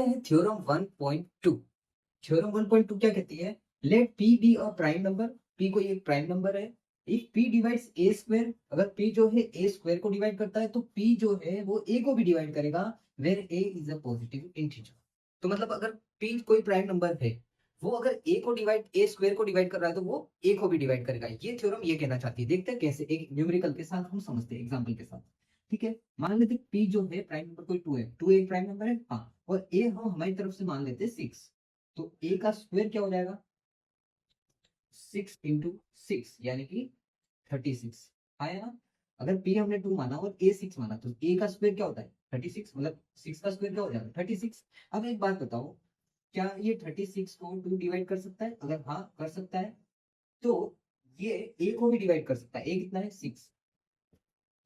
Theorem 1.2। Theorem 1.2 क्या कहती है? Let P be a prime number. P कोई एक प्राइम नंबर है। If P divides A square, अगर पी जो है ए स्क्वायर को डिवाइड करता है तो पी जो है वो ए को भी डिवाइड करेगा, where A is a positive integer. तो मतलब अगर पी कोई प्राइम नंबर है, वो अगर ए स्क्वायर को डिवाइड कर रहा है तो वो ए को भी डिवाइड करेगा। ये थ्योरम ये कहना चाहती है। देखते हैं कैसे, एक न्यूमेरिकल के साथ हम समझते हैं, एग्जाम्पल के साथ। ठीक है, मान लेते पी जो है प्राइम नंबर कोई 2 है, 2 एक प्राइम नंबर है, हाँ। और ए हम हमारी तरफ से मान लेते हैं 6। तो ए का स्क्वायर क्या हो जाएगा? 6 इंटू 6 यानी कि 36 आया ना। अगर पी हमने 2 माना और ए 6 माना तो ए का स्क्वायर क्या होता है? 36, मतलब 6 का स्क्वायर क्या हो जाएगा? 36। अब एक बात बताओ, क्या ये 36 को 2 डिवाइड कर सकता है? अगर हाँ कर सकता है तो ये ए को भी डिवाइड कर सकता है। ए कितना है? 6।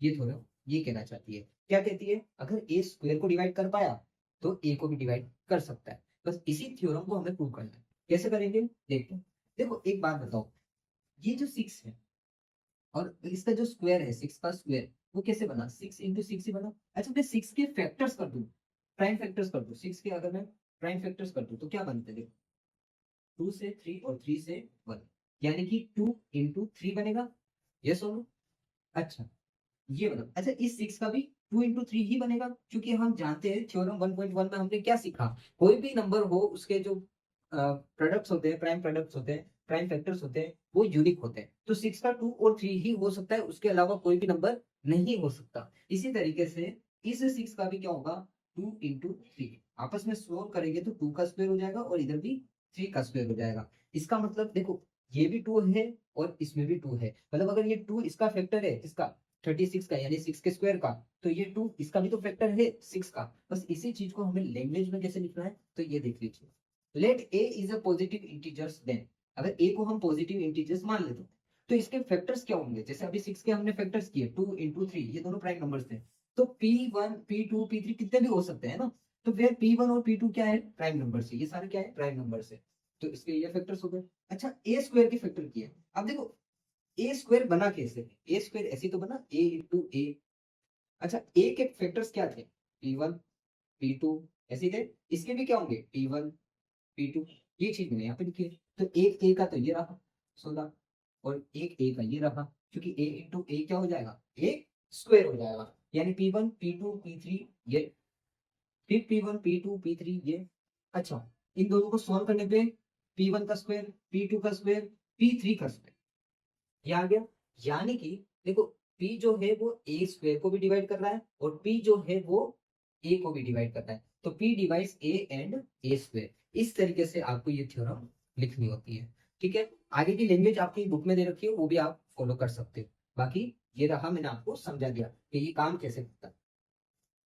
ये थोड़ा ये कहना चाहती है। क्या कहती है? अगर ए स्क्वायर को डिवाइड कर पाया तो ए को भी डिवाइड कर सकता है। बस इसी थ्योरम को हमें प्रूव करना है। कैसे करेंगे देखते हैं। देखो एक बात बताओ, ये जो 6 है और इसका जो स्क्वायर है, 6 का स्क्वायर, वो कैसे बना? 6 इंटू 6 ही बना। अच्छा मैं 6 के फैक्टर्स कर दूं, प्राइम फैक्टर्स कर दूं, 6 के अगर मैं प्राइम फैक्टर्स कर दूं तो क्या बनते हैं? 2 से 3 और 3 से 1, यानी कि 2 इंटू 3 बनेगा। यस और नो? अच्छा ये मतलब, अच्छा इस 6 का भी 2 इंटू 3 ही बनेगा, क्योंकि हम जानते हैं थ्योरम 1.1 में हमने क्या सीखा, कोई भी नंबर हो उसके जो प्रोडक्ट्स होते हैं, प्राइम प्रोडक्ट्स होते हैं, प्राइम फैक्टर्स होते हैं, वो यूनिक होते हैं। तो 6 का 2 और 3 ही हो सकता है, उसके अलावा कोई भी नंबर नहीं हो सकता। इसी तरीके से इस 6 का भी क्या होगा? 2 इंटू 3। आपस में सोल्व करेंगे तो 2 का स्क्वायर हो जाएगा और इधर भी 3 का स्क्वायर हो जाएगा। इसका मतलब देखो, ये भी 2 है और इसमें भी 2 है, मतलब अगर ये 2 इसका फैक्टर है, इसका 36 का यानी 6 के स्क्वायर का, तो ये 2 इसका भी तो फैक्टर है 6 का। बस इसी चीज को हमें लैंग्वेज में कैसे लिखना है तो ये देख लीजिए। Let A is a positive integers, then अगर ए को हम पॉजिटिव इंटीजर्स मान लेते हैं तो इसके फैक्टर्स क्या होंगे? जैसे अभी 6 के हमने फैक्टर्स किए 2 इंटू 3, ये दोनों प्राइम नंबर्स थे। तो P1 P2 P3 कितने भी हो सकते हैं ना। तो फिर P1 और P2 क्या है? प्राइम नंबर्स है, ये सारे क्या है? प्राइम नंबर्स है। तो इसके ये फैक्टर्स हो गए। अच्छा ए स्क्वायर के फैक्टर किए, अब देखो ए स्क्वायर बना कैसे? ए स्क्वायर ऐसे तो बना, ए इंटू ए। अच्छा ए के फैक्टर्स क्या थे? P1 P2 ऐसे थे। इसके भी क्या होंगे? P1 P2। ये चीज मैंने यहाँ पे लिखी है। तो एक ए का तो ये रहा 16 और एक ए का ये रहा, क्योंकि ए इंटू ए क्या हो जाएगा? ए स्क्वायर हो जाएगा, यानी P1 P2 P3 ये, फिर P1 P2 P3 ये। अच्छा इन दोनों को सॉल्व करने पे P1 का स्क्वायर, P2 का स्क्वायर, P3 का स्क्वायर, ये आ गया। यानी कि देखो P जो है वो ए स्क्वायर को भी डिवाइड कर रहा है और P जो है वो ए को भी डिवाइड कर रहा है। तो P divides A and A square. इस तरीके से आपको ये थ्योरम लिखनी होती है। ठीक है, आगे की लैंग्वेज आपकी बुक में दे रखी है, वो भी आप फॉलो कर सकते हो। बाकी ये रहा, मैंने आपको समझा दिया कि ये काम कैसे करता है।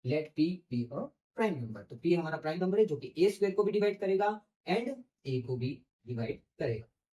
Let P be a prime number, तो P हमारा प्राइम नंबर है जो कि ए स्क्वायर को भी डिवाइड करेगा एंड ए को भी डिवाइड करेगा।